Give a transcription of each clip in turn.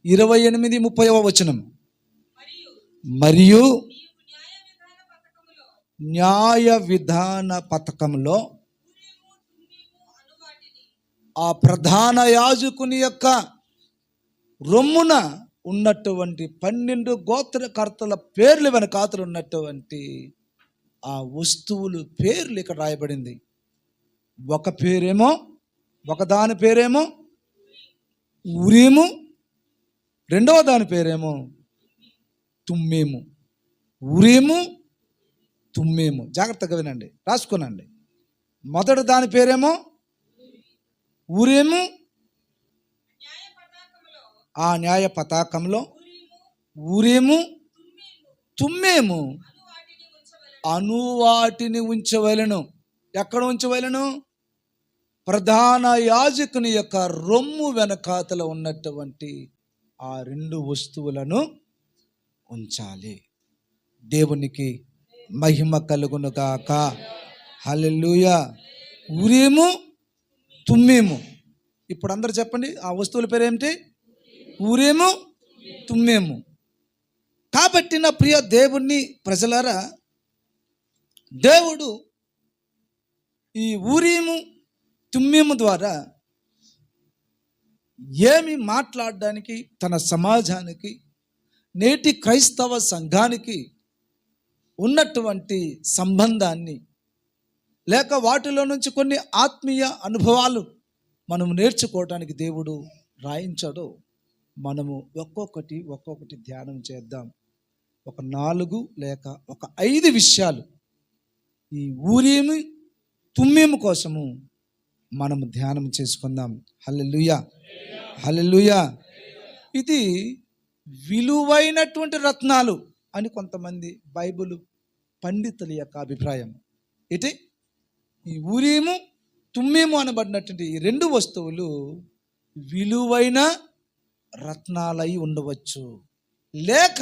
28-30 మరియు న్యాయ విధాన పథకంలో ఆ ప్రధాన యాజకుని యొక్క రొమ్మున ఉన్నటువంటి 12 గోత్రకర్తల పేర్లు వెనకాతలు ఉన్నటువంటి ఆ వస్తువులు పేర్లు ఇక్కడ రాయబడింది. ఒకదాని పేరేమో ఉరీము, రెండవ దాని పేరేమో తుమ్మీము. ఉరీము, తుమ్మీము. జాగ్రత్తగా వినండి, రాసుకునండి. మొదటి దాని పేరేమో ఉరీము, ఆ న్యాయ పతాకంలో ఉరీము, తుమ్మీము అనువాటిని ఉంచవలెను. ఎక్కడ ఉంచవలెను? ప్రధాన యాజకుని యొక్క రొమ్ము వెనకాతల ఉన్నటువంటి ఆ 2 వస్తువులను ఉంచాలి. దేవునికి మహిమ కలుగును గాక. హల్లెలూయా. ఉరీము, తుమ్మీము. ఇప్పుడు అందరూ చెప్పండి, ఆ వస్తువుల పేరేమిటి? ఉరీము, తుమ్మీము. కాబట్టి నా ప్రియ దేవుని ప్రజలారా, దేవుడు ఈ ఉరీము, తుమ్మీము ద్వారా ఏమి మాట్లాడడానికి తన సమాజానికి, నేటి క్రైస్తవ సంఘానికి ఉన్నటువంటి సంబంధాన్ని, లేక వాటిలో నుంచి కొన్ని ఆత్మీయ అనుభవాలు మనం నేర్చుకోవడానికి దేవుడు రాయించాడో మనము ఒక్కొక్కటి ధ్యానం చేద్దాం. ఒక 4 లేక ఒక 5 విషయాలు ఈ ఉరీము, తుమ్మీము కోసము మనము ధ్యానం చేసుకుందాం. హల్లెలూయా, హల్లెలూయా. ఇది విలువైనటువంటి రత్నాలు అని కొంతమంది బైబిల్ పండితుల యొక్క అభిప్రాయం. ఇది ఈ ఉరీము, తుమ్మీము అనబడినటువంటి ఈ 2 వస్తువులు విలువైన రత్నాలై ఉండవచ్చు, లేక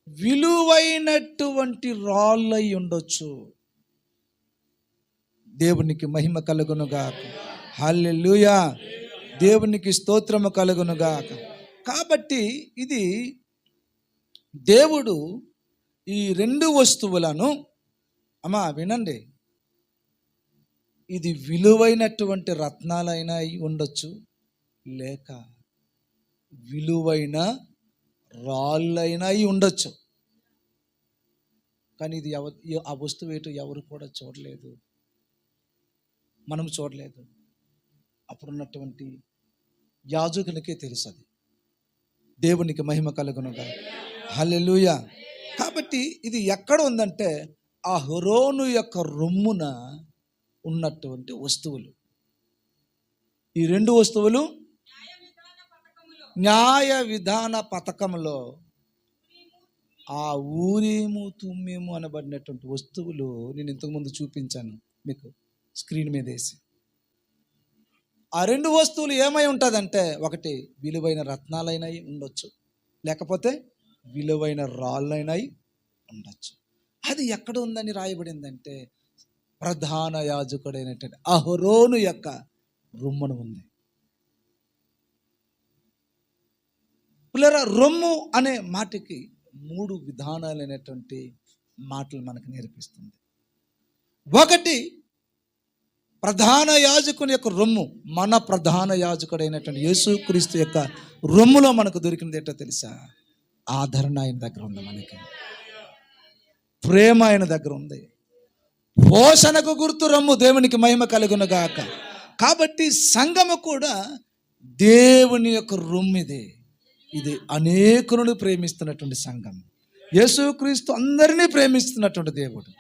విలువైనటువంటి రాళ్ళై ఉండొచ్చు. దేవునికి మహిమ కలుగునుగాక. హల్లెలూయా. దేవునికి స్తోత్రము కలుగునుగాక. కాబట్టి ఇది దేవుడు ఈ 2 వస్తువులను, అమ్మా వినండి, ఇది విలువైనటువంటి రత్నాలైనా ఉండొచ్చు, లేక విలువైన రాళ్ళైనా ఉండొచ్చు. కానీ ఇది ఆ వస్తువు ఏంటో ఎవరు కూడా చూడలేదు, మనం చూడలేదు. అప్పుడున్నటువంటి యాజకునికే తెలుసు. అది దేవునికి మహిమ కలుగునుగా. హల్లెలూయా. కాబట్టి ఇది ఎక్కడ ఉందంటే అహరోను యొక్క రొమ్మున ఉన్నటువంటి వస్తువులు. ఈ 2 వస్తువులు న్యాయ విధాన పథకంలో ఆ ఊరీము, తుమ్మీము అనబడినటువంటి వస్తువులు నేను ఇంతకుముందు చూపించాను మీకు స్క్రీన్ మీద వేసి. ఆ 2 వస్తువులు ఏమై ఉంటుందంటే, ఒకటి విలువైన రత్నాలైనవి ఉండొచ్చు, లేకపోతే విలువైన రాళ్ళైనవి ఉండొచ్చు. అది ఎక్కడ ఉందని రాయబడిందంటే ప్రధాన యాజకుడైనటువంటి అహరోను యొక్క రొమ్మున ఉంది. పిల్లరా, రొమ్ము అనే మాటకి 3 విధానాలైనటువంటి మాటలు మనకు నేర్పిస్తుంది. ఒకటి, ప్రధాన యాజకుని యొక్క రొమ్ము. మన ప్రధాన యాజకుడైనటువంటి యేసుక్రీస్తు యొక్క రొమ్ములో మనకు దొరికినది ఏంటో తెలుసా? ఆదరణ ఆయన దగ్గర ఉంది, మనకి ప్రేమ ఆయన దగ్గర ఉంది, పోషణకు గుర్తు రొమ్ము. దేవునికి మహిమ కలుగునుగాక. కాబట్టి సంఘము కూడా దేవుని యొక్క రొమ్మిదే. ఇది అనేకులను ప్రేమిస్తున్నటువంటి సంఘం. యేసుక్రీస్తు అందరినీ ప్రేమిస్తున్నటువంటి దేవుడు.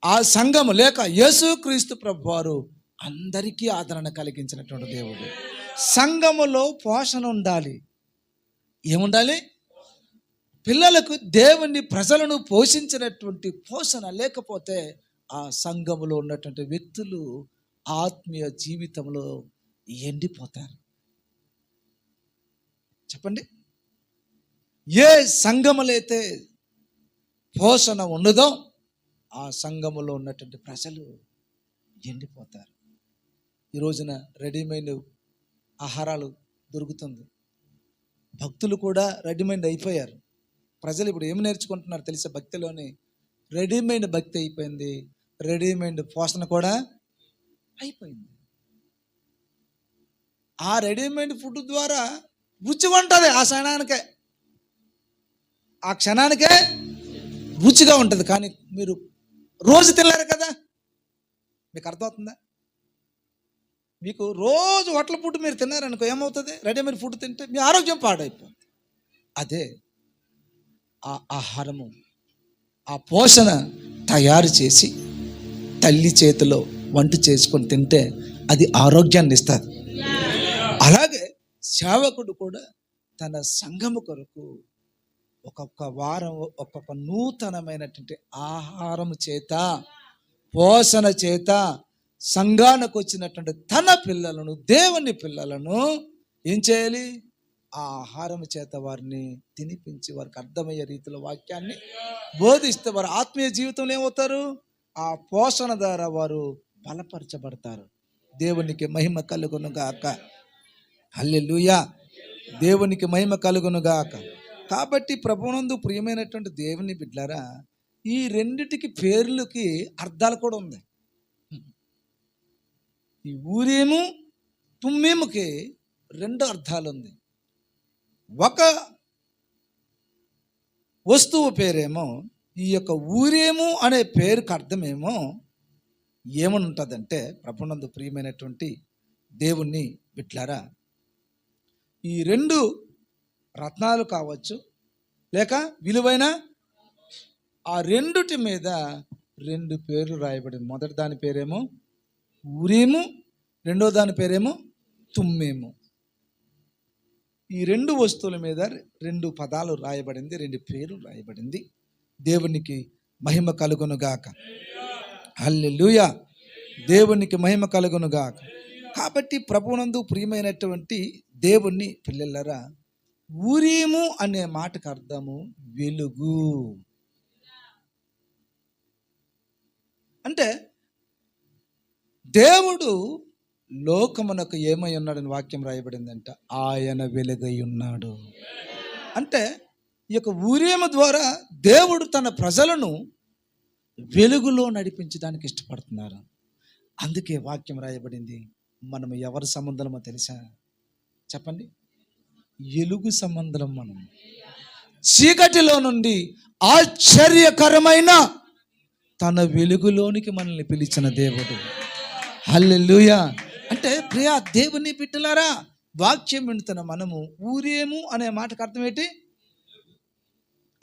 ఆ సంఘము లేక యేసుక్రీస్తు ప్రభువారు అందరికీ ఆదరణ కలిగించినటువంటి దేవుడు. సంఘములో పోషణ ఉండాలి. ఏముండాలి? పిల్లలకు దేవుని ప్రజలను పోషించినటువంటి పోషణ లేకపోతే ఆ సంఘములో ఉన్నటువంటి వ్యక్తులు ఆత్మీయ జీవితంలో ఎండిపోతారు. చెప్పండి, ఏ సంఘములైతే పోషణ ఉండదో ఆ సంఘములో ఉన్నటువంటి ప్రజలు ఎండిపోతారు. ఈ రోజున రెడీమేడ్ ఆహారాలు దొరుకుతుంది, భక్తులు కూడా రెడీమేడ్ అయిపోయారు. ప్రజలు ఇప్పుడు ఏమి నేర్చుకుంటున్నారు తెలుసా? భక్తిలోని రెడీమేడ్ భక్తి అయిపోయింది, రెడీమేడ్ పోషణ కూడా అయిపోయింది. ఆ రెడీమేడ్ ఫుడ్ ద్వారా రుచిగా ఉంటుంది, ఆ క్షణానికే రుచిగా ఉంటుంది. కానీ మీరు రోజు తినలేరు కదా. మీకు అర్థమవుతుందా? మీకు రోజు హోటల్ ఫుడ్ మీరు తిన్నారనుకో ఏమవుతుంది? రెడీమేడ్ ఫుడ్ తింటే మీ ఆరోగ్యం పాడైపోతుంది. అదే ఆ ఆహారము, ఆ పోషణ తయారు చేసి తల్లి చేతిలో వంట చేసుకొని తింటే అది ఆరోగ్యాన్ని ఇస్తుంది. అలాగే సేవకుడు కూడా తన సంఘము కొరకు ఒక్కొక్క వారం ఒక్కొక్క నూతనమైనటువంటి ఆహారం చేత, పోషణ చేత సంఘానికి వచ్చినటువంటి తన పిల్లలను, దేవుని పిల్లలను ఏం చేయాలి? ఆ ఆహారం చేత వారిని తినిపించి వారికి అర్థమయ్యే రీతిలో వాక్యాన్ని బోధిస్తే వారు ఆత్మీయ జీవితంలో ఏమవుతారు? ఆ పోషణ ద్వారా వారు బలపరచబడతారు. దేవునికి మహిమ కలుగును గాక. హల్లెలూయా. దేవునికి మహిమ కలుగును గాక. కాబట్టి ప్రభువునందు ప్రియమైనటువంటి దేవుని బిడ్డలారా, ఈ రెండిటికి పేర్లకి అర్థాలు కూడా ఉంది. ఈ ఊరీము తుమ్మీముకి రెండు అర్థాలు ఉంది. ఒక వస్తువు పేరేమో, ఈ యొక్క ఊరేము అనే పేరుకి అర్థమేమో ఏమని ఉంటుందంటే, ప్రభువునందు ప్రియమైనటువంటి దేవుణ్ణి బిడ్డలారా, ఈ రెండు రత్నాలు కావచ్చు, లేక విలువైన ఆ రెండుటి మీద రెండు పేర్లు రాయబడింది. మొదటి దాని పేరేమో ఊరీము, రెండో దాని పేరేమో తుమ్మేము. ఈ రెండు వస్తువుల మీద రెండు పదాలు రాయబడింది, రెండు పేర్లు రాయబడింది. దేవునికి మహిమ కలుగును గాక. హల్లెలూయా. దేవునికి మహిమ కలుగును గాక. కాబట్టి ప్రభువునందు ప్రియమైనటువంటి దేవుని పిల్లలరా, ఊరీము అనే మాటకు అర్థము వెలుగు. అంటే దేవుడు లోకమునకు ఏమై ఉన్నాడని వాక్యం రాయబడిందంట, ఆయన వెలుగై ఉన్నాడు. అంటే ఈ యొక్క ఊరీము ద్వారా దేవుడు తన ప్రజలను వెలుగులో నడిపించడానికి ఇష్టపడుతున్నారు. అందుకే వాక్యం రాయబడింది. మనం ఎవరి సంబంధమో తెలుసా? చెప్పండి. వెలుగు సంబంధం. మనం చీకటిలో నుండి ఆశ్చర్యకరమైన తన వెలుగులోనికి మనల్ని పిలిచిన దేవుడు. హల్లెలూయా. అంటే ప్రియ దేవుని బిడ్డలారా, వాక్యం వింటున్న మనము ఊరేము అనే మాటకు అర్థం ఏంటి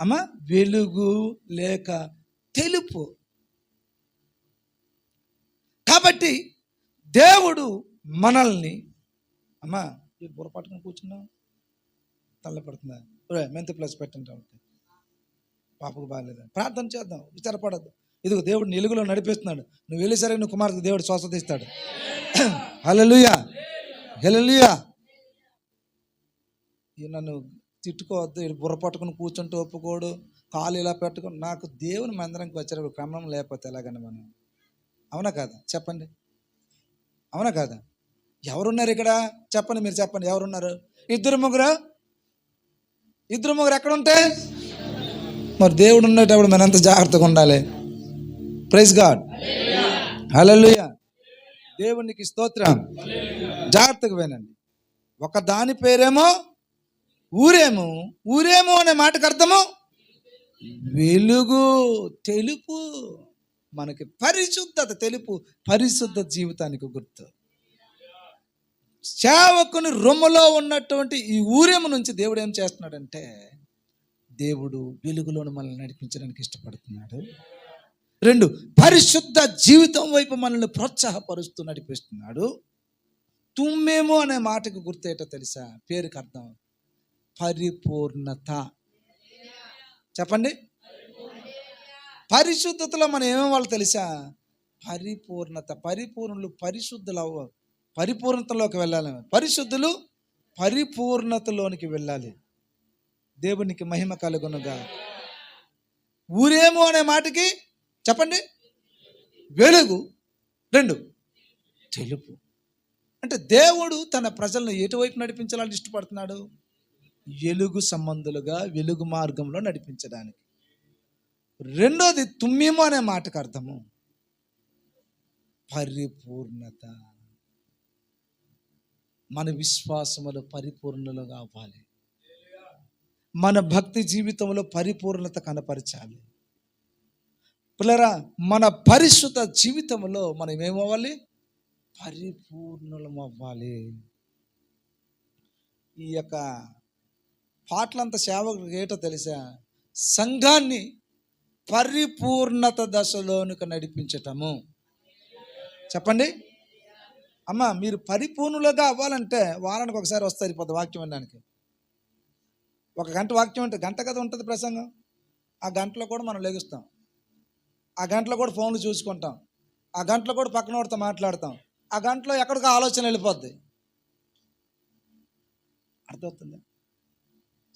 అమ్మా? వెలుగు లేక తెలుపు. కాబట్టి దేవుడు మనల్ని, అమ్మా బుర్ర పట్టుకుని కూర్చున్నావు, తల్లపడుతుందా? మెంతి ప్లస్ పెట్టండి, పాపకు బాగాలేదా? ప్రార్థన చేద్దాం, విచారపడద్దు. ఇదిగో దేవుడు వెలుగులో నడిపిస్తున్నాడు. నువ్వు వెళ్ళేసరికి నువ్వు కుమార్తె దేవుడు స్వస్థత ఇస్తాడు. హల్లెలూయా, హల్లెలూయా. నన్ను తిట్టుకోవద్దు, ఇటు బుర్ర పట్టుకుని కూర్చుంటూ ఒప్పుకోడు, కాలు ఇలా పెట్టుకుని. నాకు దేవుని మందిరానికి వచ్చేటప్పుడు క్రమం లేకపోతే ఎలాగండి మనం? అవునా కాదా? చెప్పండి, అవునా కాదా? ఎవరున్నారు ఇక్కడ? చెప్పండి, మీరు చెప్పండి. ఎవరున్నారు? ఇద్దరు ముగ్గురు ఎక్కడ ఉంటే మరి దేవుడు ఉండేటప్పుడు మనం ఎంత జాగ్రత్తగా ఉండాలి. Praise God. హల్లెలూయా. దేవునికి స్తోత్రం. జాగ్రత్తగా వినండి. ఒక దాని పేరేమో ఊరేము. ఊరేము అనే మాటకు అర్థము వెలుగు, తెలుపు. మనకి పరిశుద్ధత, తెలుపు పరిశుద్ధ జీవితానికి గుర్తు. సేవకుని రొమ్ములో ఉన్నటువంటి ఈ ఊరేము నుంచి దేవుడు ఏం చేస్తున్నాడంటే, దేవుడు వెలుగులోను మనల్ని నడిపించడానికి ఇష్టపడుతున్నాడు. రెండు, పరిశుద్ధ జీవితం వైపు మనల్ని ప్రోత్సాహపరుస్తూ నడిపిస్తున్నాడు. తుమ్మేము అనే మాటకు గుర్తేటో తెలుసా? పేరుకి అర్థం పరిపూర్ణత. చెప్పండి. పరిశుద్ధతలో మనం ఏమేమి తెలుసా? పరిపూర్ణత. పరిపూర్ణులు పరిపూర్ణతలోకి వెళ్ళాలి. పరిశుద్ధులు పరిపూర్ణతలోనికి వెళ్ళాలి. దేవునికి మహిమ కలుగునుగా. ఊరేము అనే మాటకి చెప్పండి వెలుగు, రెండు తెలుపు. అంటే దేవుడు తన ప్రజలను ఎటువైపు నడిపించాలని ఇష్టపడుతున్నాడు? వెలుగు సంబంధులుగా వెలుగు మార్గంలో నడిపించడానికి. రెండోది తుమ్మీము అనే మాటకు అర్థము పరిపూర్ణత. మన విశ్వాసములో పరిపూర్ణలు కావాలి, మన భక్తి జీవితంలో పరిపూర్ణత కనపరచాలి. పిల్లరా, మన పరిశుద్ధ జీవితంలో మనం ఏమవ్వాలి? పరిపూర్ణలం అవ్వాలి. ఈ యొక్క పాటలంత సేవకుడికి ఏటో తెలుసా? సంఘాన్ని పరిపూర్ణత దశలోనికి నడిపించటము. చెప్పండి అమ్మ, మీరు పరిపూర్ణులుగా అవ్వాలంటే వారానికి ఒకసారి వస్తే సరిపోతుంది వాక్యం వినడానికి. 1 గంట వాక్యం అంటే గంట కదా ఉంటుంది ప్రసంగం. ఆ గంటలో కూడా మనం లెగుస్తాం, ఆ గంటలో కూడా ఫోన్లు చూసుకుంటాం, ఆ గంటలో కూడా పక్కన వాడితో మాట్లాడతాం, ఆ గంటలో ఎక్కడికో ఆలోచన వెళ్ళిపోద్ది. అర్థమవుతుందా?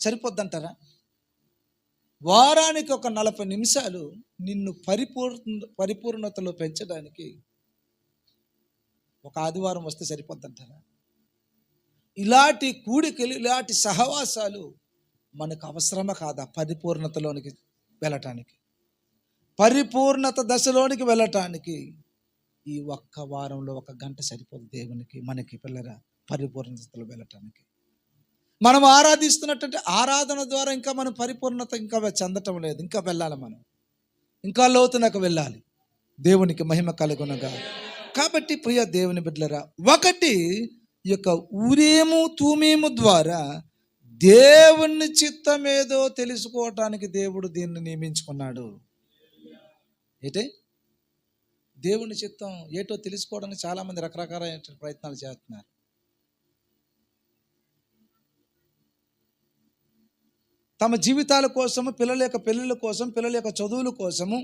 సరిపోద్ది అంటారా? వారానికి ఒక 40 నిమిషాలు నిన్ను పరిపూర్ణతలో పెంచడానికి ఒక ఆదివారం వస్తే సరిపోద్ది అంటారా? ఇలాంటి కూడికలు, ఇలాంటి సహవాసాలు మనకు అవసరమా కాదా? పరిపూర్ణతలోనికి వెళ్ళటానికి, పరిపూర్ణత దశలోనికి వెళ్ళటానికి ఈ ఒక్క వారంలో 1 గంట సరిపోదు దేవునికి, మనకి పిల్లరా పరిపూర్ణతలో వెళ్ళటానికి. మనం ఆరాధిస్తున్నట్టు ఆరాధన ద్వారా ఇంకా మనం పరిపూర్ణత ఇంకా చెందటం లేదు. ఇంకా వెళ్ళాలి, మనం ఇంకా లోతునకు వెళ్ళాలి. దేవునికి మహిమ కలుగునగా. కాబట్టి ప్రియ దేవుని బిడ్డలారా, ఒకటి ఈ యొక్క ఊరీము తుమ్మీము ద్వారా దేవుని చిత్తం ఏదో తెలుసుకోవటానికి దేవుడు దీన్ని నియమించుకున్నాడు. ఏంటి దేవుని చిత్తం ఏటో తెలుసుకోవడానికి చాలామంది రకరకాల ప్రయత్నాలు చేస్తున్నారు. తమ జీవితాల కోసము, పిల్లల యొక్క పెళ్ళిళ్ళ కోసం, పిల్లల యొక్క చదువుల కోసము,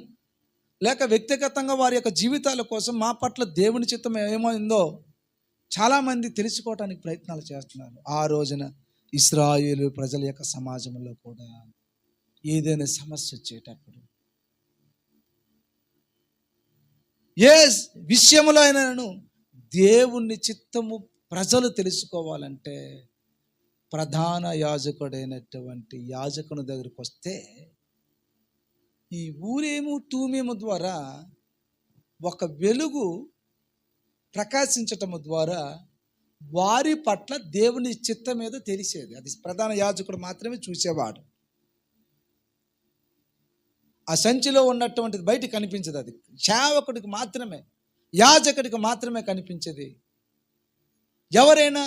లేక వ్యక్తిగతంగా వారి యొక్క జీవితాల కోసం మా పట్ల దేవుని చిత్తం ఏమైందో చాలామంది తెలుసుకోవటానికి ప్రయత్నాలు చేస్తున్నారు. ఆ రోజున ఇశ్రాయేలు ప్రజల యొక్క సమాజంలో కూడా ఏదైనా సమస్య వచ్చేటప్పుడు, ఏ విషయంలో అయినాను దేవుని చిత్తము ప్రజలు తెలుసుకోవాలంటే ప్రధాన యాజకుడైనటువంటి యాజకుని దగ్గరికి వస్తే ఈ ఊరీము తుమ్మీము ద్వారా ఒక వెలుగు ప్రకాశించటము ద్వారా వారి పట్ల దేవుని చిత్తం ఏదో తెలిసేది. అది ప్రధాన యాజకుడు మాత్రమే చూసేవాడు. ఆ సంచిలో ఉన్నటువంటిది బయటికి కనిపించదు. అది సేవకుడికి మాత్రమే, యాజకుడికి మాత్రమే కనిపించేది. ఎవరైనా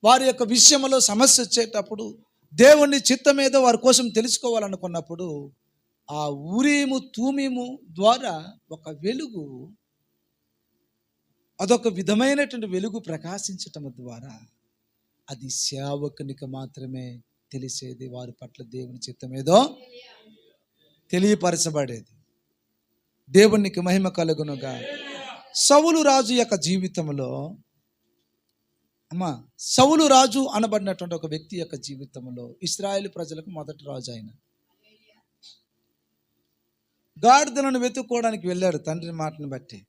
వారి యొక్క విషయంలో సమస్య వచ్చేటప్పుడు, దేవుని చిత్తం ఏదో వారి కోసం తెలుసుకోవాలనుకున్నప్పుడు ఆ ఊరీము తుమ్మీము ద్వారా ఒక వెలుగు, అదొక విధమైనటువంటి వెలుగు ప్రకాశించటం ద్వారా అది సేవకునికి మాత్రమే తెలిసేది. వారి పట్ల దేవుని చిత్తం ఏదో తెలియపరచబడేది. దేవునికి మహిమ కలుగునుగా. సౌలు రాజు యొక్క జీవితంలో సౌలు రాజు అనబడినటువంటి ఒక వ్యక్తి యొక్క జీవితంలో ఇశ్రాయేలు ప్రజలకు మొదటి రాజు ఆయన. గాడిదలను వెతుక్కోవడానికి వెళ్ళాడు తండ్రి మాటను బట్టి.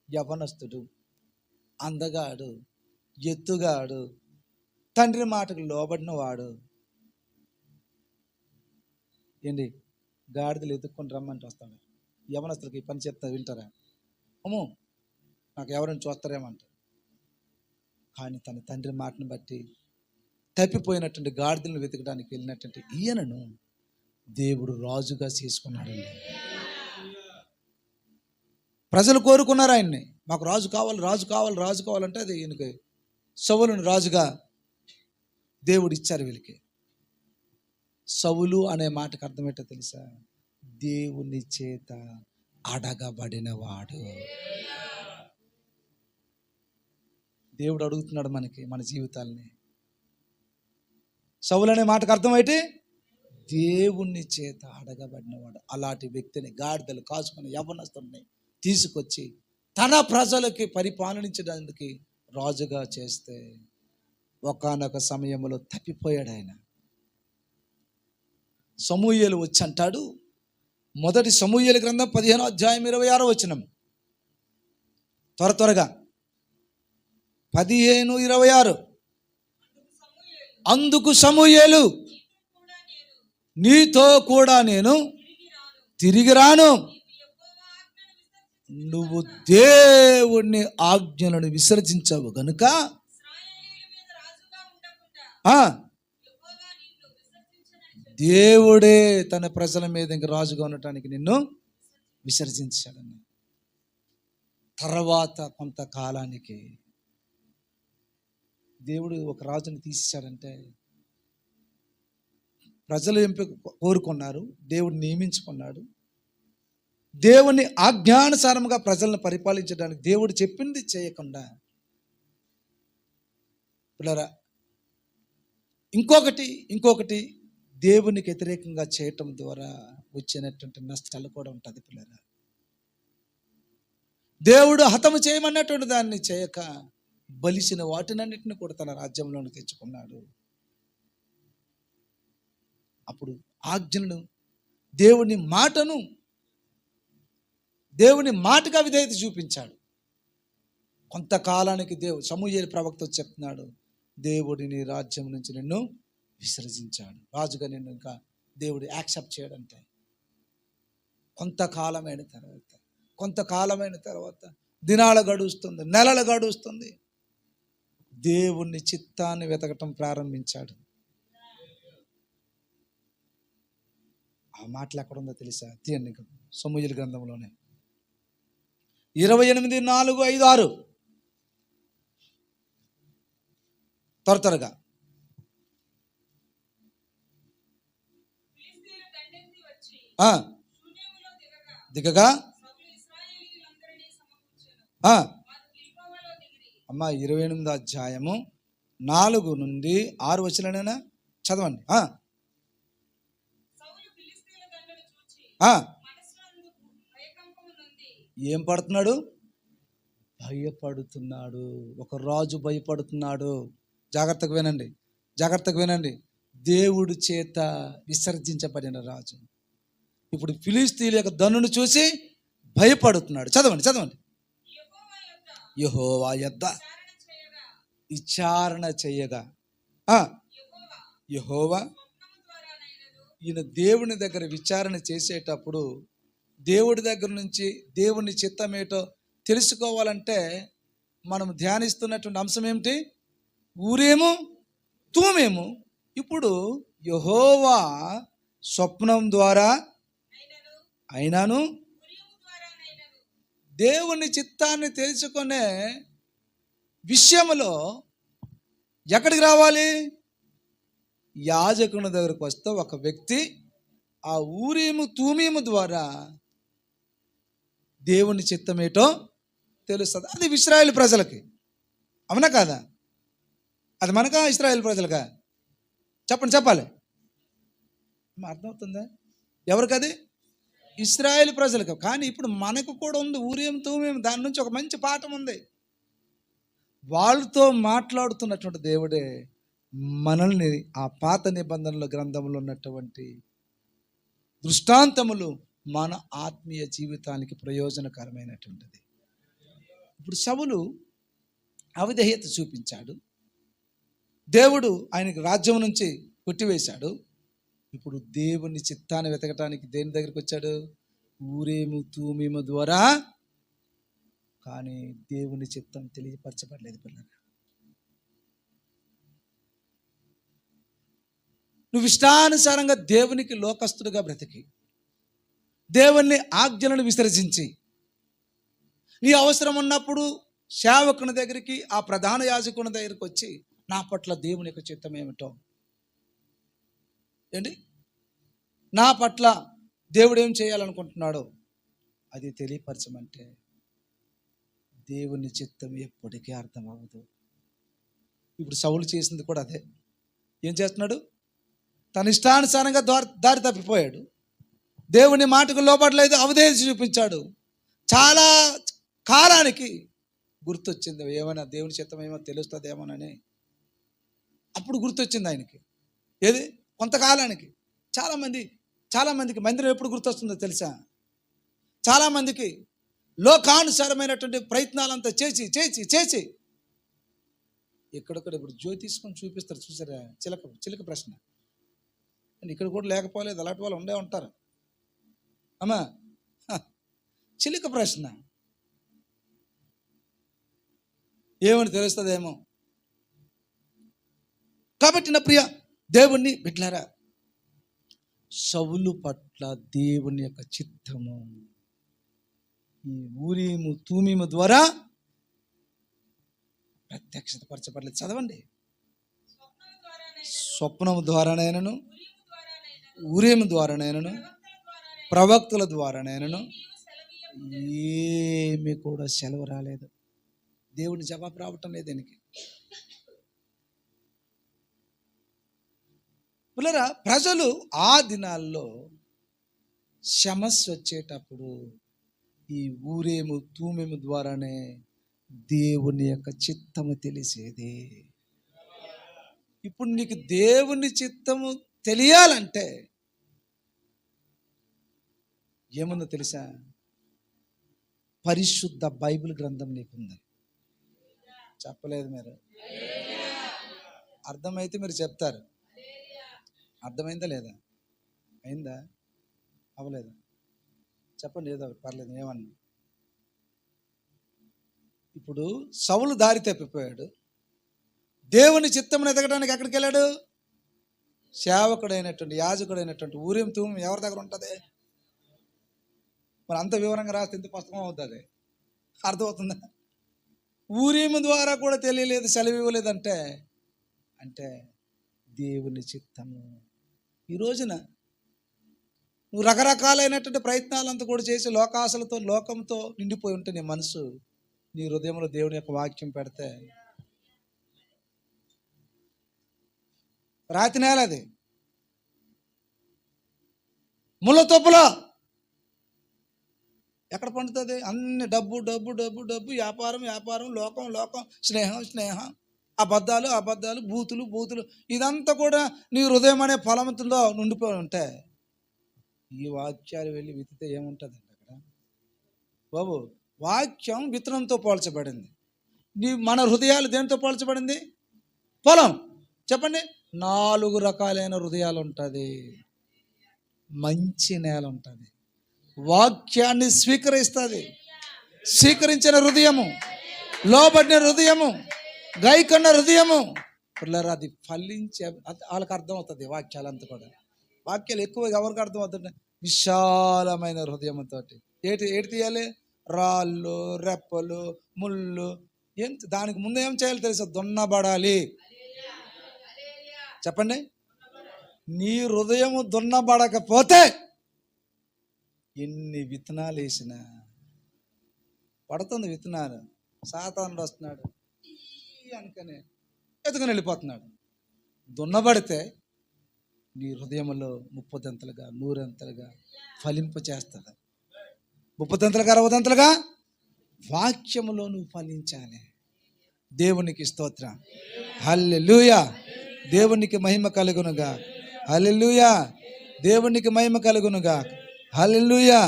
యవనస్తుడు, అందగాడు, ఎత్తుగాడు, తండ్రి మాటకు లోబడిన వాడు. ఏంటి గాడిదలు ఎత్తుక్కొని రమ్మంటే వస్తాడు. యవనస్తులకి ఈ పని చెప్తా వింటారా? అమ్మో నాకు ఎవరైనా చూస్తారేమంటారు. కానీ తన తండ్రి మాటను బట్టి తప్పిపోయినటువంటి గాడిదలను వెతకడానికి వెళ్ళినటువంటి ఈయనను దేవుడు రాజుగా చేసుకున్నాడండి. ప్రజలు కోరుకున్నారు ఆయన్ని, మాకు రాజు కావాలి, రాజు కావాలి, రాజు కావాలంటే అది ఈయనకి సౌలును రాజుగా దేవుడు ఇచ్చారు వీళ్ళకి. సౌలు అనే మాటకు అర్థం ఏంటో తెలుసా? దేవుని చేత అడగబడినవాడు. దేవుడు అడుగుతున్నాడు మనకి, మన జీవితాలని. సౌలు అనే మాటకు అర్థం ఏంటి? దేవుని చేత అడగబడినవాడు. అలాంటి వ్యక్తిని గాడిదలు కాచుకుని యవ్వనస్తుని తీసుకొచ్చి తన ప్రజలకి పరిపాలించడానికి రాజుగా చేస్తే ఒకానొక సమయంలో తప్పిపోయాడు ఆయన. సమూయేలు వచ్చి అంటాడు, మొదటి సమూయేలు గ్రంథం 15వ అధ్యాయం 26వ వచనం, త్వరగా 15:26. అందుకు సమూయేలు, నీతో కూడా నేను తిరిగి రాను. నువ్వు దేవుని ఆజ్ఞలను విసర్జించావు గనుక దేవుడే తన ప్రజల మీద ఇంక రాజుగా ఉండటానికి నిన్ను విసర్జించాడని. తర్వాత కొంతకాలానికి దేవుడు ఒక రాజుని తీసేశాడంటే ప్రజలు ఎంపిక కోరుకున్నారు, దేవుడు నియమించుకున్నాడు. దేవుని ఆజ్ఞానుసారంగా ప్రజలను పరిపాలించడానికి దేవుడు చెప్పింది చేయకుండా పిల్లరా ఇంకొకటి దేవునికి వ్యతిరేకంగా చేయటం ద్వారా వచ్చినటువంటి నష్టాలు కూడా ఉంటుంది పిల్లరా. దేవుడు హతము చేయమన్నటువంటి దాన్ని చేయక బలిసిన వాటినన్నిటిని కూడా తన రాజ్యంలోకి తెచ్చుకున్నాడు. అప్పుడు ఆజ్ఞలను దేవుని మాటగా విధేయత చూపించాడు. కొంతకాలానికి సమూయేలు ప్రవక్త చెప్తున్నాడు, దేవుడిని రాజ్యం నుంచి నిన్ను విసర్జించాడు, రాజుగా నిన్ను ఇంకా దేవుడు యాక్సెప్ట్ చేయడంటే. కొంతకాలమైన తర్వాత దినాలు గడుస్తుంది, నెలలు గడుస్తుంది, దేవుని చిత్తాన్ని వెతకటం ప్రారంభించాడు. ఆ మాటలు ఎక్కడుందో తెలుసా? తీయండి, సమూయేలు గ్రంథంలోనే 28:4-5-6 త్వరగా. దిగగా అమ్మా 28వ అధ్యాయము 4-6 వచనాలైనా చదవండి. ఏం పడుతున్నాడు? భయపడుతున్నాడు. ఒక రాజు భయపడుతున్నాడు. జాగ్రత్తగా వినండి. దేవుడి చేత విసర్జించబడిన రాజు ఇప్పుడు ఫిలిష్తీయుల యొక్క ధనును చూసి భయపడుతున్నాడు. చదవండి. యెహోవా యొద్ద విచారణ చేయగా యెహోవా ఈయన దేవుని దగ్గర విచారణ చేసేటప్పుడు దేవుడి దగ్గర నుంచి దేవుని చిత్తం ఏటో తెలుసుకోవాలంటే మనం ధ్యానిస్తున్నటువంటి అంశం ఏమిటి? ఊరేము తూమేము. ఇప్పుడు యెహోవా స్వప్నం ద్వారా అయినాను దేవుని చిత్తాన్ని తెలుసుకునే విషయంలో ఎక్కడికి రావాలి? యాజకుని దగ్గరకు వస్తే ఒక వ్యక్తి ఆ ఊరేము తూమీము ద్వారా దేవుని చిత్తం ఏటో తెలుస్తుంది. అది ఇశ్రాయేలు ప్రజలకి, అవునా కాదా? అది మనకా ఇశ్రాయేలు ప్రజలకా? చెప్పాలి. అర్థమవుతుందా? ఎవరికది? ఇశ్రాయేలు ప్రజలకు. కానీ ఇప్పుడు మనకు కూడా ఉంది ఊరేము తూమీము. దాని నుంచి ఒక మంచి పాఠం ఉంది. వాళ్ళతో మాట్లాడుతున్నటువంటి దేవుడే మనల్ని ఆ పాత నిబంధనల గ్రంథంలో ఉన్నటువంటి దృష్టాంతములు మన ఆత్మీయ జీవితానికి ప్రయోజనకరమైనటువంటిది. ఇప్పుడు సౌలు అవిధేయత చూపించాడు, దేవుడు ఆయనకి రాజ్యం నుంచి కొట్టివేశాడు. ఇప్పుడు దేవుని చిత్తాన్ని వెతకటానికి దేని దగ్గరికి వచ్చాడు? ఊరేము తూమీము ద్వారా. కానీ దేవుని చిత్తం తెలియపరచబడలేదు పిల్లలు. నువ్వు ఇష్టానుసారంగా దేవునికి లోకస్తుడిగా బ్రతికి దేవుని ఆజ్ఞలను విసర్జించి నీ అవసరం ఉన్నప్పుడు సేవకుని దగ్గరికి, ఆ ప్రధాన యాజకుని దగ్గరికి వచ్చి నా పట్ల దేవుని యొక్క చిత్తం ఏమిటో ఏంటి, నా పట్ల దేవుడు ఏం చేయాలనుకుంటున్నాడో అది తెలియపరచమంటే దేవుని చిత్తం ఎప్పటికీ అర్థం అవ్వదు. ఇప్పుడు సౌలు చేసింది కూడా అదే. ఏం చేస్తున్నాడు? తన ఇష్టానుసారంగా దారి తప్పిపోయాడు, దేవుని మాటకు లోపడలేదు, అవిధేయత చూపించాడు. చాలా కాలానికి గుర్తొచ్చింది, ఏమైనా దేవుని చిత్తం ఏమో తెలుస్తుందేమోనని. అప్పుడు గుర్తొచ్చింది ఆయనకి. ఏది? కొంతకాలానికి. చాలామందికి మందిరం ఎప్పుడు గుర్తొస్తుందో తెలుసా? చాలామందికి లోకానుసారమైనటువంటి ప్రయత్నాలంతా చేసి ఇక్కడొక్కడ ఇప్పుడు జ్యోతిష్కం చూపిస్తారు చూసారా, చిలక చిలక ప్రశ్న. ఇక్కడ కూడా లేకపోలేదు, అలాంటి వాళ్ళు ఉండే ఉంటారు అమ్మా. చిలుక ప్రశ్న ఏమని తెలుస్తుందేమో. కాబట్టి నా ప్రియ దేవుణ్ణి బిడ్డలారా, సౌలు పట్ల దేవుని యొక్క చిత్తము ఈ ఊరీము తూమీము ద్వారా ప్రత్యక్షత పరచబడలేదు. చదవండి. స్వప్నము ద్వారానైనను, ఊరీము ద్వారానైనను, ప్రవక్తుల ద్వారానైనను ఏమి కూడా సెలవు రాలేదు. దేవుని జవాబు రావటం లేదు దీనికి. పులరా ప్రజలు ఆ దినాల్లో సమస్య వచ్చేటప్పుడు ఈ ఊరేము తూమెము ద్వారానే దేవుని యొక్క చిత్తము తెలిసేది. ఇప్పుడు నీకు దేవుని చిత్తము తెలియాలంటే ఏముందో తెలుసా? పరిశుద్ధ బైబిల్ గ్రంథం నీకుంది. చెప్పలేదు మీరు? అర్థమైతే మీరు చెప్తారు. అర్థమైందా లేదా? అయిందా? అవ్వలేదా? చెప్పండి, ఏదో పర్లేదు, ఏమన్నా. ఇప్పుడు సౌలు దారి తప్పిపోయాడు. దేవుని చిత్తమును ఎదగడానికి ఎక్కడికి వెళ్ళాడు? సేవకుడైనటువంటి యాజకుడైనటువంటి ఊరేం తూము ఎవరి దగ్గర ఉంటుంది? మరి అంత వివరంగా రాస్తే ఇంత పుస్తకం అవుతుంది. అర్థమవుతుందా? ఊరేము ద్వారా కూడా తెలియలేదు, సెలవు ఇవ్వలేదంటే అంటే దేవుని చిత్తము. ఈ రోజున నువ్వు రకరకాలైనటువంటి ప్రయత్నాలంతా కూడా చేసి లోకాశలతో లోకంతో నిండిపోయి ఉంటే నీ మనసు, నీ హృదయంలో దేవుని యొక్క వాక్యం పెడితే రాతి నేల అది, ముళ్ళ తొప్పులో ఎక్కడ పండుతుంది? అన్ని డబ్బు డబ్బు డబ్బు డబ్బు, వ్యాపారం వ్యాపారం, లోకం లోకం, స్నేహం స్నేహం, అబద్ధాలు అబద్ధాలు, బూతులు బూతులు, ఇదంతా కూడా నీ హృదయం అనే ఫలముతో నిండిపోయి ఉంటే ఈ వాక్యాలు వెళ్ళి విత్తితే ఏముంటుందండి అక్కడ? బాబు, వాక్యం విత్తనంతో పోల్చబడింది. మన హృదయాలు దేనితో పోల్చబడింది? పొలం. చెప్పండి. 4 రకాలైన హృదయాలు ఉంటుంది. మంచి నేల ఉంటుంది, వాక్యాన్ని స్వీకరిస్తుంది. స్వీకరించిన హృదయము, లోబడిన హృదయము, గైకన్న హృదయము, పిల్లలు అది ఫలించే, వాళ్ళకి అర్థమవుతుంది వాక్యాలంతా కూడా. వాక్యాలు ఎక్కువ ఎవరికి అర్థమవుతుంది? విశాలమైన హృదయంతో. ఏటి తీయాలి? రాళ్ళు, రెప్పలు, ముళ్ళు, ఏం దానికి ముందు ఏం చేయాలి తెలుసా? దున్నబడాలి. చెప్పండి. నీ హృదయము దున్నబడకపోతే ఎన్ని విత్తనాలు వేసినా పడుతుంది విత్తనాలు. సాతానుడు వస్తున్నాడు అనుకనే ఎత్తుకుని వెళ్ళిపోతున్నాడు. దున్నబడితే నీ హృదయంలో 30 100 ఫలింప చేస్తాడు. 30 60 వాక్యములో నువ్వు ఫలించాలి. దేవునికి స్తోత్రం. హల్లెలూయా. దేవునికి మహిమ కలుగునుగా. హల్లెలూయా. దేవునికి మహిమ కలుగునుగా. హల్లెలూయా.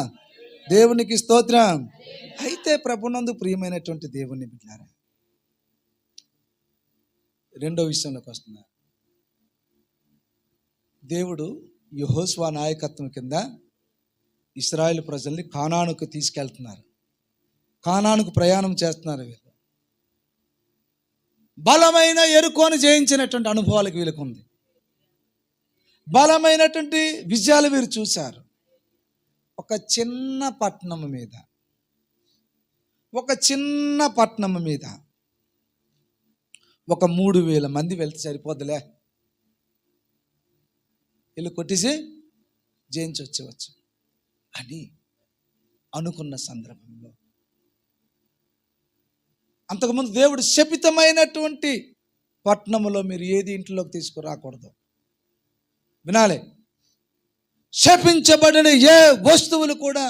దేవునికి స్తోత్రం. అయితే ప్రభునందు ప్రియమైనటువంటి దేవుని బిడ్డలారా, రెండో విషయంలోకి వస్తున్నారు. దేవుడు యెహోషువ నాయకత్వం కింద ఇశ్రాయేలు ప్రజల్ని కానానుకు తీసుకెళ్తున్నారు. కానానుకు ప్రయాణం చేస్తున్నారు. వీళ్ళు బలమైన యెరికోను జయించినటువంటి అనుభవాలకు వీళ్ళకు ఉంది. బలమైనటువంటి విజయాలు వీరు చూశారు. ఒక చిన్న పట్టణం మీద ఒక 3000 మంది వెళ్తే సరిపోద్దులే, వీళ్ళు కొట్టేసి జయించి వచ్చేవచ్చు అని అనుకున్న సందర్భంలో, అంతకుముందు దేవుడు శపితమైనటువంటి పట్టణంలో మీరు ఏది ఇంట్లోకి తీసుకురాకూడదు. వినాలి. శపించబడిన ఏ వస్తువులు కూడా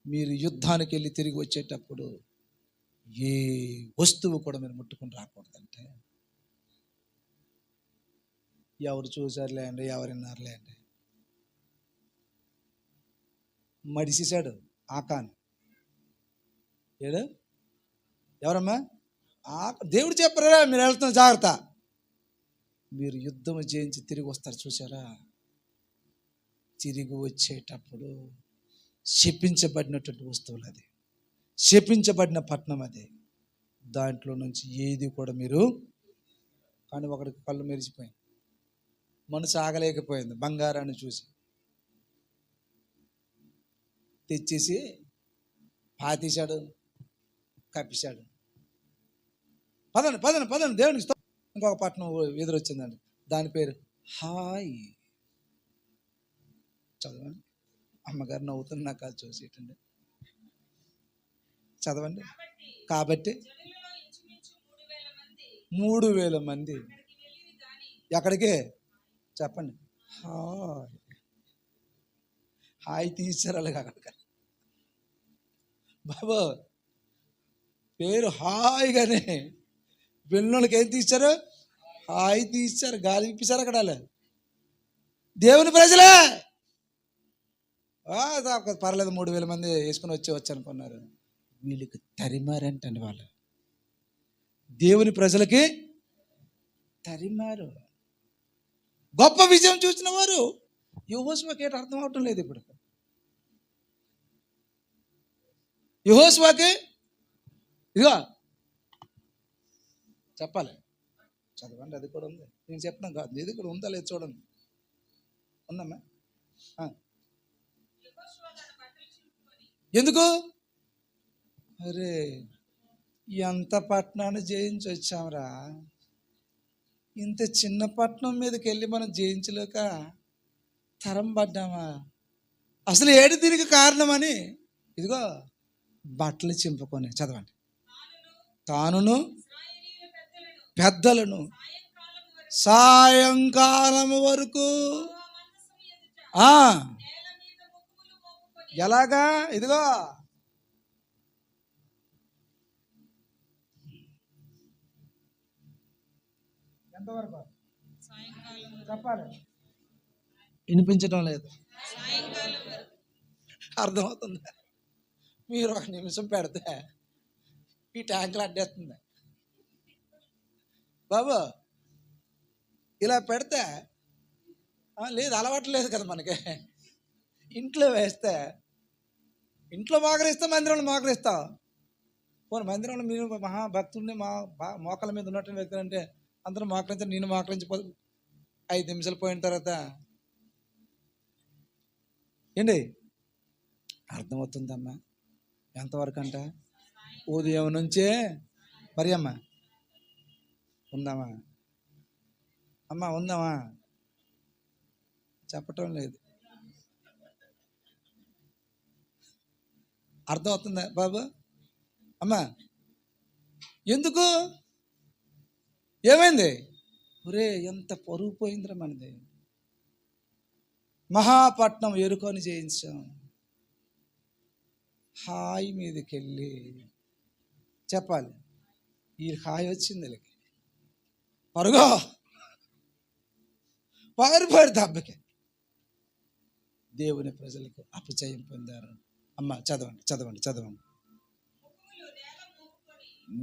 మీరు యుద్ధానికి వెళ్ళి తిరిగి వచ్చేటప్పుడు ఏ వస్తువు కూడా మీరు ముట్టుకుని రాకూడదంటే, ఎవరు చూసారులే అండి, ఎవరు విన్నారులే అండి, మడిసేశాడు ఆకాన్. ఏడు ఎవరమ్మా? దేవుడు చెప్పరా మీరు వెళ్తున్న జాగ్రత్త, మీరు యుద్ధం చేయించి తిరిగి వస్తారు చూసారా, తిరిగి వచ్చేటప్పుడు శపించబడినటువంటి వస్తువులు, అది శపించబడిన పట్టణం, అది దాంట్లో నుంచి ఏది కూడా మీరు. కానీ ఒకడికి కళ్ళు మెరిసిపోయింది, మనసు ఆగలేకపోయింది, బంగారాన్ని చూసి తెచ్చేసి పాతేశాడు, కప్పిశాడు. పదండి పదండి పదండి దేవునికి. ఇంకొక పట్టణం ఎదురొచ్చిందండి, దాని పేరు హాయ్. చదవండి, అమ్మగారు నవ్వుతున్న నాకు అది చూసేటండి. చదవండి. కాబట్టి 3,000 మంది ఎక్కడికి చెప్పండి, హాయ్. హాయ్ తీశారు అలాగే అక్కడికి బాబా, పేరు హాయిగానే వెళ్ళినోళ్ళకి ఏం తీశారు, హాయి తీశారు, గాలి ఇప్పించారు అక్కడ. దేవుని ప్రజలే పర్లేదు 3,000 మంది వేసుకుని వచ్చి అనుకున్నారు, వీళ్ళకి తరిమారంటండి. వాళ్ళు దేవుని ప్రజలకి తరిమారు. గొప్ప విజయం చూసిన వారు యెహోషువకి ఏంటి అర్థం అవటం లేదు. ఇప్పుడు యెహోషువకి ఇదిగో చెప్పాలి, చదవండి, అది కూడా ఉంది. నేను చెప్పినా కాదు, ఇది కూడా ఉందా లేదు చూడండి, ఉందమ్మా. ఎందుకు? అరే ఎంత పట్టణాన్ని జయించి వచ్చాంరా, ఇంత చిన్న పట్టణం మీదకి వెళ్ళి మనం జయించలేక తరం పడ్డామా, అసలు ఏడు దీనికి కారణమని ఇదిగో బట్టలు చింపుకొని. చదవండి. తానును పెద్దలను సాయంకాలం వరకు ఎలాగా, ఇదిగో ఎంతవరకు చెప్పాలి, వినిపించడం లేదు, అర్థమవుతుంది. మీరు ఒక నిమిషం పెడితే ఈ ట్యాంకులు అడ్డేస్తుంది బాబు, ఇలా పెడితే లేదు, అలవాటు లేదు కదా మనకి. ఇంట్లో వేస్తే, ఇంట్లో మోకరిస్తాం, మందిరంలో మోకరిస్తాం. పోనీ మందిరంలో మీరు మహాభక్తుడిని మోకాల మీద ఉన్నటువంటి వ్యక్తులు అంటే అందరూ మోకరించారు, నేను మోకరించిపోదు. 5 నిమిషాలు పోయిన తర్వాత ఏంటి అర్థమవుతుందమ్మా, ఎంతవరకు అంట ఉదయం నుంచే. మరి అమ్మ ఉందామా, అమ్మ ఉందామా, చెప్పటం లేదు. అర్థమవుతుందా బాబు? అమ్మా ఎందుకు, ఏమైంది? ఒరే ఎంత పరుగు పోయిందిరా మనది. మహాపట్నం ఎరుకొని చేయించాం, హాయి మీదకి వెళ్ళి చెప్పాలి, ఈ హాయి వచ్చింది వీళ్ళకి, పరుగో పారిపోయారు దెబ్బకి. దేవుని ప్రజలకు అపజయం పొందారు. అమ్మ చదవండి చదవండి చదవండి.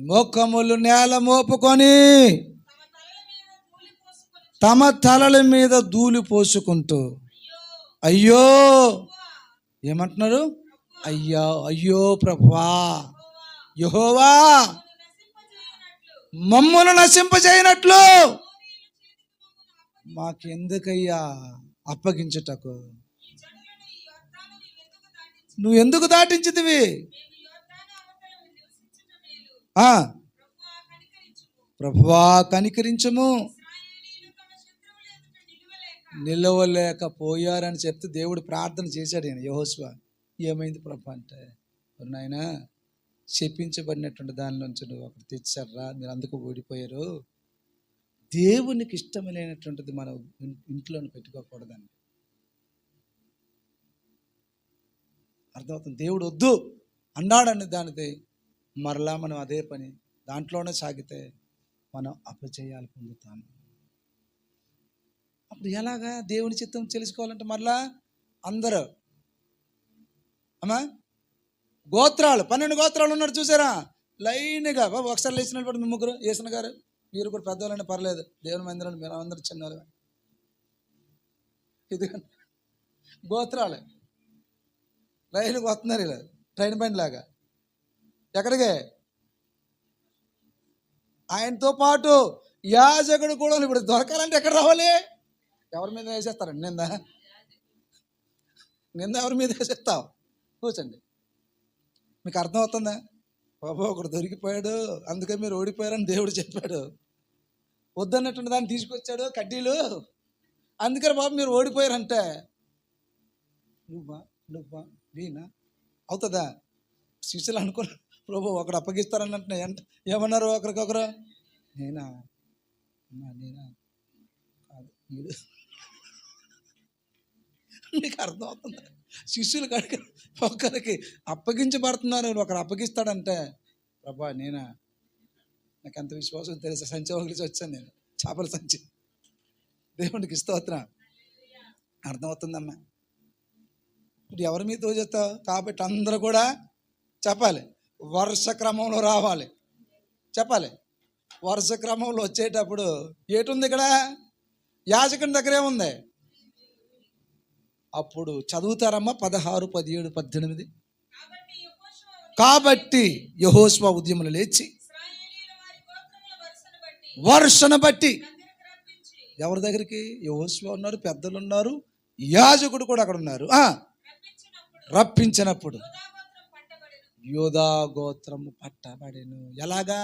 ముఖములు నేల మోపుకొని తమ తలల మీద ధూళి పోసుకుంటూ అయ్యో ఏమంటున్నారు, అయ్యో అయ్యో ప్రభువా, యెహోవా మమ్మల్ని నశింపజేయనట్లు మాకెందుకయ్యా అప్పగించుటకు, నువ్వు ఎందుకు దాటించితివి? ప్రభువా కనికరించము, నిలవలేకపోయారని చెప్తే దేవుడు ప్రార్థన చేశాడు. ఆయన యెహోషువ ఏమైంది ప్రభు అంటే, నాయన శపించబడినటువంటి దాని నుంచి నువ్వు ఒకటి తెచ్చారా, మీరు అందుకు ఓడిపోయారు. దేవునికి ఇష్టమైనటువంటిది మనం ఇంట్లోనే పెట్టుకోకూడదండి. అర్థమవుతుంది. దేవుడు వద్దు అన్నాడని దానిది మరలా మనం అదే పని దాంట్లోనే సాగితే మనం అపజయాలు పొందుతాము. అప్పుడు ఎలాగా దేవుని చిత్తం తెలుసుకోవాలంటే మరలా అందరూ అమ్మా గోత్రాలు 12 గోత్రాలు ఉన్నారు చూసారా, లైన్గా బాబు ఒకసారి లేచినప్పుడు మీ ముగ్గురు వేసిన గారు మీరు కూడా పెద్దవాళ్ళని పర్లేదు, దేవుని మందిరాన్ని మీరు అందరూ చిన్నవాళ్ళు. ఇది గోత్రాలు లైన్కి వస్తున్నారు ఇలా ట్రైన్ బండి లాగా. ఎక్కడికే? ఆయనతో పాటు యాజకుడు కూడా ఇప్పుడు దొరకాలంటే ఎక్కడ రావాలి? ఎవరి మీద వేసేస్తారండి నింద? ఎవరి మీద వేసేస్తావు? కూర్చోండి. మీకు అర్థం అవుతుందా? బాబు ఒకడు దొరికిపోయాడు అందుకే మీరు ఓడిపోయారని దేవుడు చెప్పాడు. వద్దన్నట్టు దాన్ని తీసుకొచ్చాడు కడ్డీలు, అందుకని బాబు మీరు ఓడిపోయారంటే నువ్వా వీనా అవుతుందా? శిష్యులు అనుకున్నా ప్రభు ఒకడు అప్పగిస్తారన్నట్టు ఏమన్నారు ఒకరికొకరు? నేనా కాదు వీడు. మీకు అర్థం అవుతుందా? శిష్యులు కనుక ఒకరికి అప్పగించబడుతున్నారు, ఒకరు అప్పగిస్తాడంటే ప్రభా నేనా? నాకు ఎంత విశ్వాసం తెలుసు, సంచి ఒకరికి వచ్చాను నేను, చేపల సంచి. దేవునికి స్తోత్రం. అర్థమవుతుందమ్మా? ఇప్పుడు ఎవరి మీద తోచేస్తావు? కాబట్టి అందరూ కూడా చెప్పాలి, వరుస క్రమంలో రావాలి. చెప్పాలి, వరుస క్రమంలో వచ్చేటప్పుడు ఏటుంది ఇక్కడ? యాజకుని దగ్గర ఏముంది? అప్పుడు చదువుతారమ్మా 16, 17, 18. కాబట్టి యెహోషువ ఉదయమున లేచి వరుసను బట్టి ఎవరి దగ్గరికి? యెహోషువ ఉన్నారు, పెద్దలు ఉన్నారు, యాజకుడు కూడా అక్కడ ఉన్నారు. రప్పించినప్పుడు యూదా గోత్రము పట్టబడెను. ఎలాగా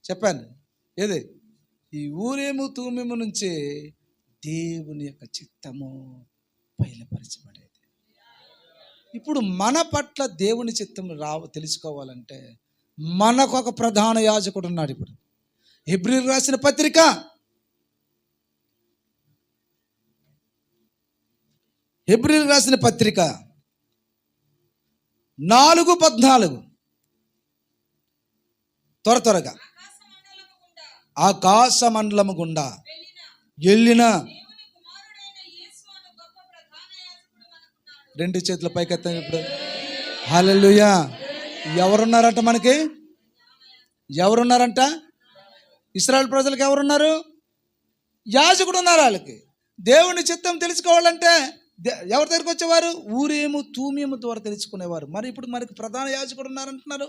చెప్పాను? ఏది? ఈ ఊరేము తూమెము నుంచి దేవుని యొక్క చిత్తము బయలుపరచబడేది. ఇప్పుడు మన పట్ల దేవుని చిత్తం తెలుసుకోవాలంటే మనకు ఒక ప్రధాన యాజకుడు ఉన్నాడు. ఇప్పుడు హెబ్రీయులకు రాసిన పత్రిక 4:14 త్వరగా. ఆకాశ మండలము గుండా వెళ్ళిన, రెండు చేతుల పైకెత్తాను ఇప్పుడు. హల్లెలూయా. ఎవరున్నారంట మనకి? ఎవరున్నారంట? ఇశ్రాయేలు ప్రజలకు ఎవరున్నారు? యాజకుడు ఉన్నారు. వాళ్ళకి దేవుని చిత్తం తెలుసుకోవాలంటే ఎవరి దగ్గరికి వచ్చేవారు? ఊరేము తూమేము ద్వారా తెలుసుకునేవారు. మరి ఇప్పుడు మనకి ప్రధాన యాజకుడు ఉన్నారంటున్నారు,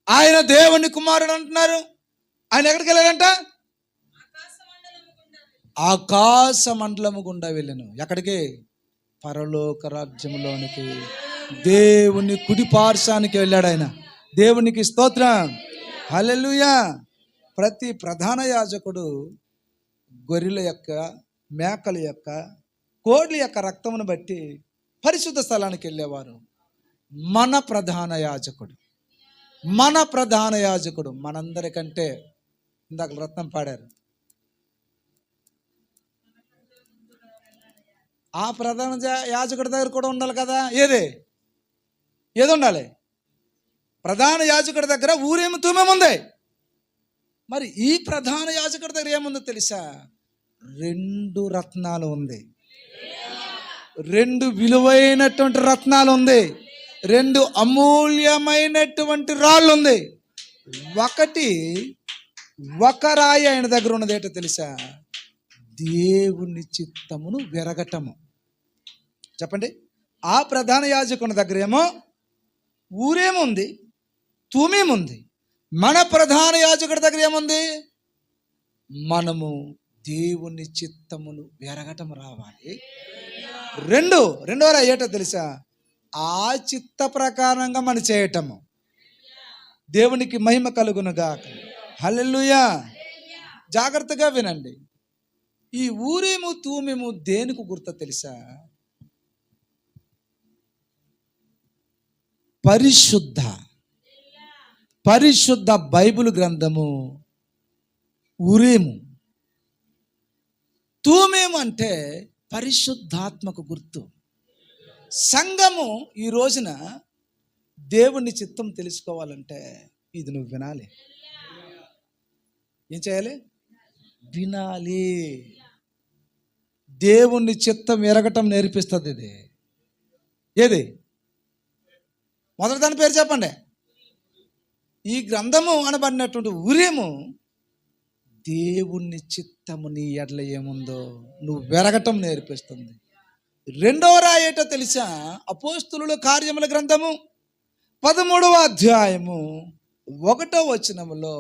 ఆయన దేవుని కుమారుడు అంటున్నారు. ఆయన ఎక్కడికి వెళ్ళారంట? ఆకాశ మండలము గుండా వెళ్ళాను. ఎక్కడికి? పరలోక రాజ్యంలోనికి, దేవుని కుడి పార్శ్వానికి వెళ్ళాడు ఆయన. దేవునికి స్తోత్రం. హల్లెలూయా. ప్రతి ప్రధాన యాజకుడు గొర్రెల యొక్క, మేకల యొక్క, కోడ్ల యొక్క రక్తమును బట్టి పరిశుద్ధ స్థలానికి వెళ్ళేవారు. మన ప్రధాన యాజకుడు మనందరికంటే, ఇందాక రత్నం పాడారు, ఆ ప్రధాన యాజకుడి దగ్గర కూడా ఉండాలి కదా. ఏది ఉండాలి? ప్రధాన యాజకుడి దగ్గర ఊరేము తూమెము ఉంది. మరి ఈ ప్రధాన యాజకుడి దగ్గర ఏముందో తెలుసా? 2 రత్నాలు ఉంది. 2 విలువైనటువంటి రత్నాలు ఉంది. 2 అమూల్యమైనటువంటి రాళ్ళు ఉంది. ఒక రాయి ఆయన దగ్గర ఉన్నది ఏంటో తెలుసా? దేవుని చిత్తమును విరగటము. చెప్పండి. ఆ ప్రధాన యాజకుని దగ్గర ఏమో ఊరేముంది, తూమేముంది. మన ప్రధాన యాజకుడి దగ్గర ఏముంది? మనము దేవుని చిత్తమును విరగటం రావాలి. రెండో రాయి ఏంటో తెలుసా? ఆ చిత్త ప్రకారంగా మనం చేయటము. దేవునికి మహిమ కలుగునుగాక. హల్లెలూయా. జాగ్రత్తగా వినండి. ఈ ఊరేము తూమెము దేనికి గుర్తు తెలుసా? పరిశుద్ధ బైబిల్ గ్రంథము ఊరేము. తూమెము అంటే పరిశుద్ధాత్మకు గుర్తు. సంఘము ఈ రోజున దేవుని చిత్తం తెలుసుకోవాలంటే ఇది నువ్వు వినాలి. ఏం చేయాలి? వినాలి. దేవుని చిత్తం ఎరగటం నేర్పిస్తుంది. ఏది? మొదటి దాని పేరు చెప్పండి. ఈ గ్రంథము అనబడినటువంటి ఉరీము దేవుని చిత్తము నీ ఎడల ఏముందో నువ్వు వెరగటం నేర్పిస్తుంది. రెండవ రాయేటో తెలుసా? అపోస్తులుల కార్యముల గ్రంథము 13వ అధ్యాయము 1వ వచనములో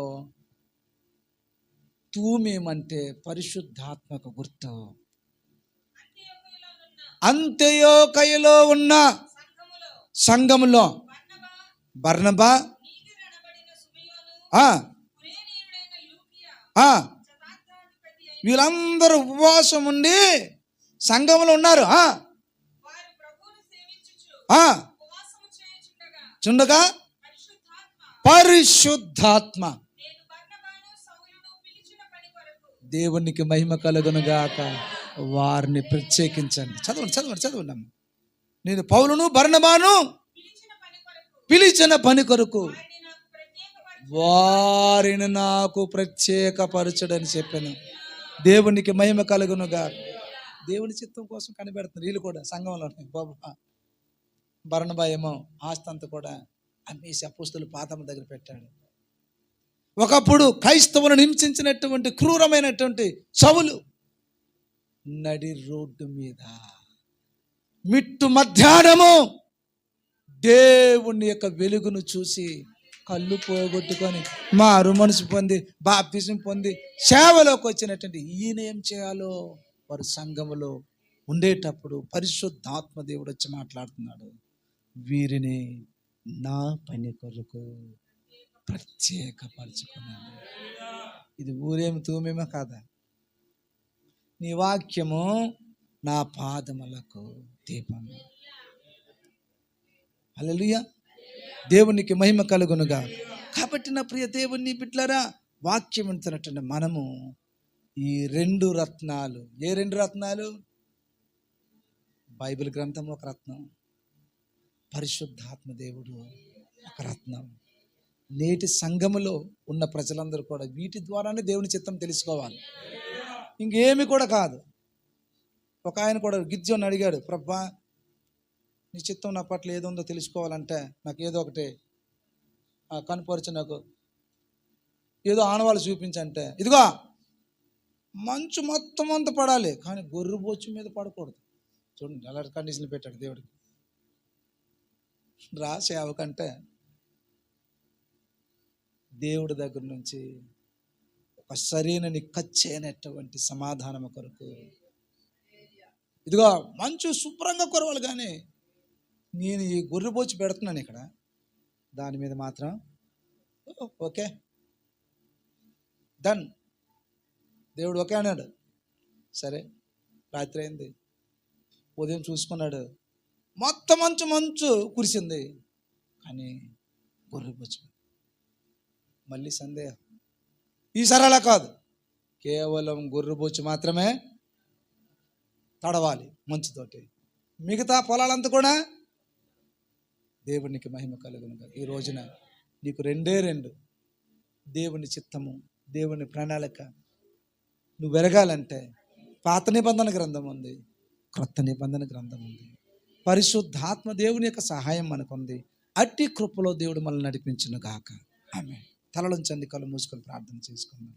తూమేమంటే పరిశుద్ధాత్మక గుర్తు. అంత్యోకయలో ఉన్న సంఘములో బర్నబా, వీళ్ళందరూ ఉపవాసం ఉండి సంఘంలో ఉన్నారు. చుండగా పరిశుద్ధాత్మ, దేవునికి మహిమ కలుగునుగాక, వారిని ప్రత్యేకించండి. చదవండి. నేను పౌలును బర్నబాను పిలిచిన పని కొరకు వారిని నాకు ప్రత్యేకపరచడని చెప్పాను. దేవునికి మహిమ కలుగునుగా. దేవుని చిత్తం కోసం కనిపెడుతున్నారు వీళ్ళు కూడా సంఘంలో. బర్నబా ఏమో ఆస్తంతా కూడా అమ్మేసి అపోస్తుల పాదం దగ్గర పెట్టాడు. ఒకప్పుడు క్రైస్తవులను హింసించినటువంటి క్రూరమైనటువంటి సౌలు నడి రోడ్డు మీద మిట్టు మధ్యాహ్నము దేవుని యొక్క వెలుగును చూసి కళ్ళు పోగొట్టుకొని మారు మనసు పొంది బాప్తిజం పొంది సేవలోకి వచ్చినటువంటి ఈయన ఏం చేయాలో వారు సంఘములో ఉండేటప్పుడు పరిశుద్ధాత్మ దేవుడు వచ్చి మాట్లాడుతున్నాడు. వీరిని నా పని కొరకు ప్రత్యేకపరచుకున్నాను. ఇది ఊరేమి తూమేమో కాదా? నీ వాక్యము నా పాదములకు దీపము. హల్లెలూయా, దేవునికి మహిమ కలుగునుగా. కాబట్టి నా ప్రియ దేవుని బిడ్డలారా, వాక్యం వింటున్నటువంటి మనము ఈ 2 రత్నాలు, ఏ 2 రత్నాలు? బైబిల్ గ్రంథం ఒక రత్నం, పరిశుద్ధాత్మ దేవుడు ఒక రత్నం. నేటి సంఘములో ఉన్న ప్రజలందరూ కూడా వీటి ద్వారానే దేవుని చిత్తం తెలుసుకోవాలి, ఇంకేమి కూడా కాదు. ఒక ఆయన కూడా గిద్యోని అడిగాడు, ప్రభా నీ చిత్తం నా పట్ల ఏదో ఉందో తెలుసుకోవాలంటే నాకు ఏదో ఒకటి కనుపరిచి, నాకు ఏదో ఆనవాళ్ళు చూపించంటే, ఇదిగో మంచు మొత్తం అంతా పడాలి కానీ గొర్రె బొచ్చు మీద పడకూడదు. చూడండి ఎలా కండిషన్లు పెట్టాడు దేవుడికి. రా సేవకంటే దేవుడి దగ్గర నుంచి ఒక సరైన నిక్కచ్చైనటువంటి సమాధానం కొరకు, ఇదిగో మంచు శుభ్రంగా కురవాలి కానీ నేను ఈ గొర్రెబోచి పెడుతున్నాను ఇక్కడ, దాని మీద మాత్రం ఓకే డన్. దేవుడు ఓకే అన్నాడు. సరే, రాత్రి అయింది, ఉదయం చూసుకున్నాడు, మొత్తం మంచు కురిసింది కానీ గొర్రెబోచి. మళ్ళీ సందేహం, ఈసారి అలా కాదు, కేవలం గొర్రెబోచి మాత్రమే తడవాలి మంచుతోటి, మిగతా పొలాలంతా కూడా దేవునికి మహిమ కలుగునుగా. ఈ రోజున నీకు 2 దేవుని చిత్తము, దేవుని ప్రణాళిక నువ్వు వెరగాలంటే పాత నిబంధన గ్రంథం ఉంది, క్రొత్త నిబంధన గ్రంథం ఉంది. పరిశుద్ధాత్మ దేవుని యొక్క సహాయం మనకుంది. అట్టి కృపలో దేవుడు మనల్ని నడిపించును గాక. ఆమేన్. తలలుంచండి, కళ్ళు మూసుకొని ప్రార్థన చేసుకుందాం.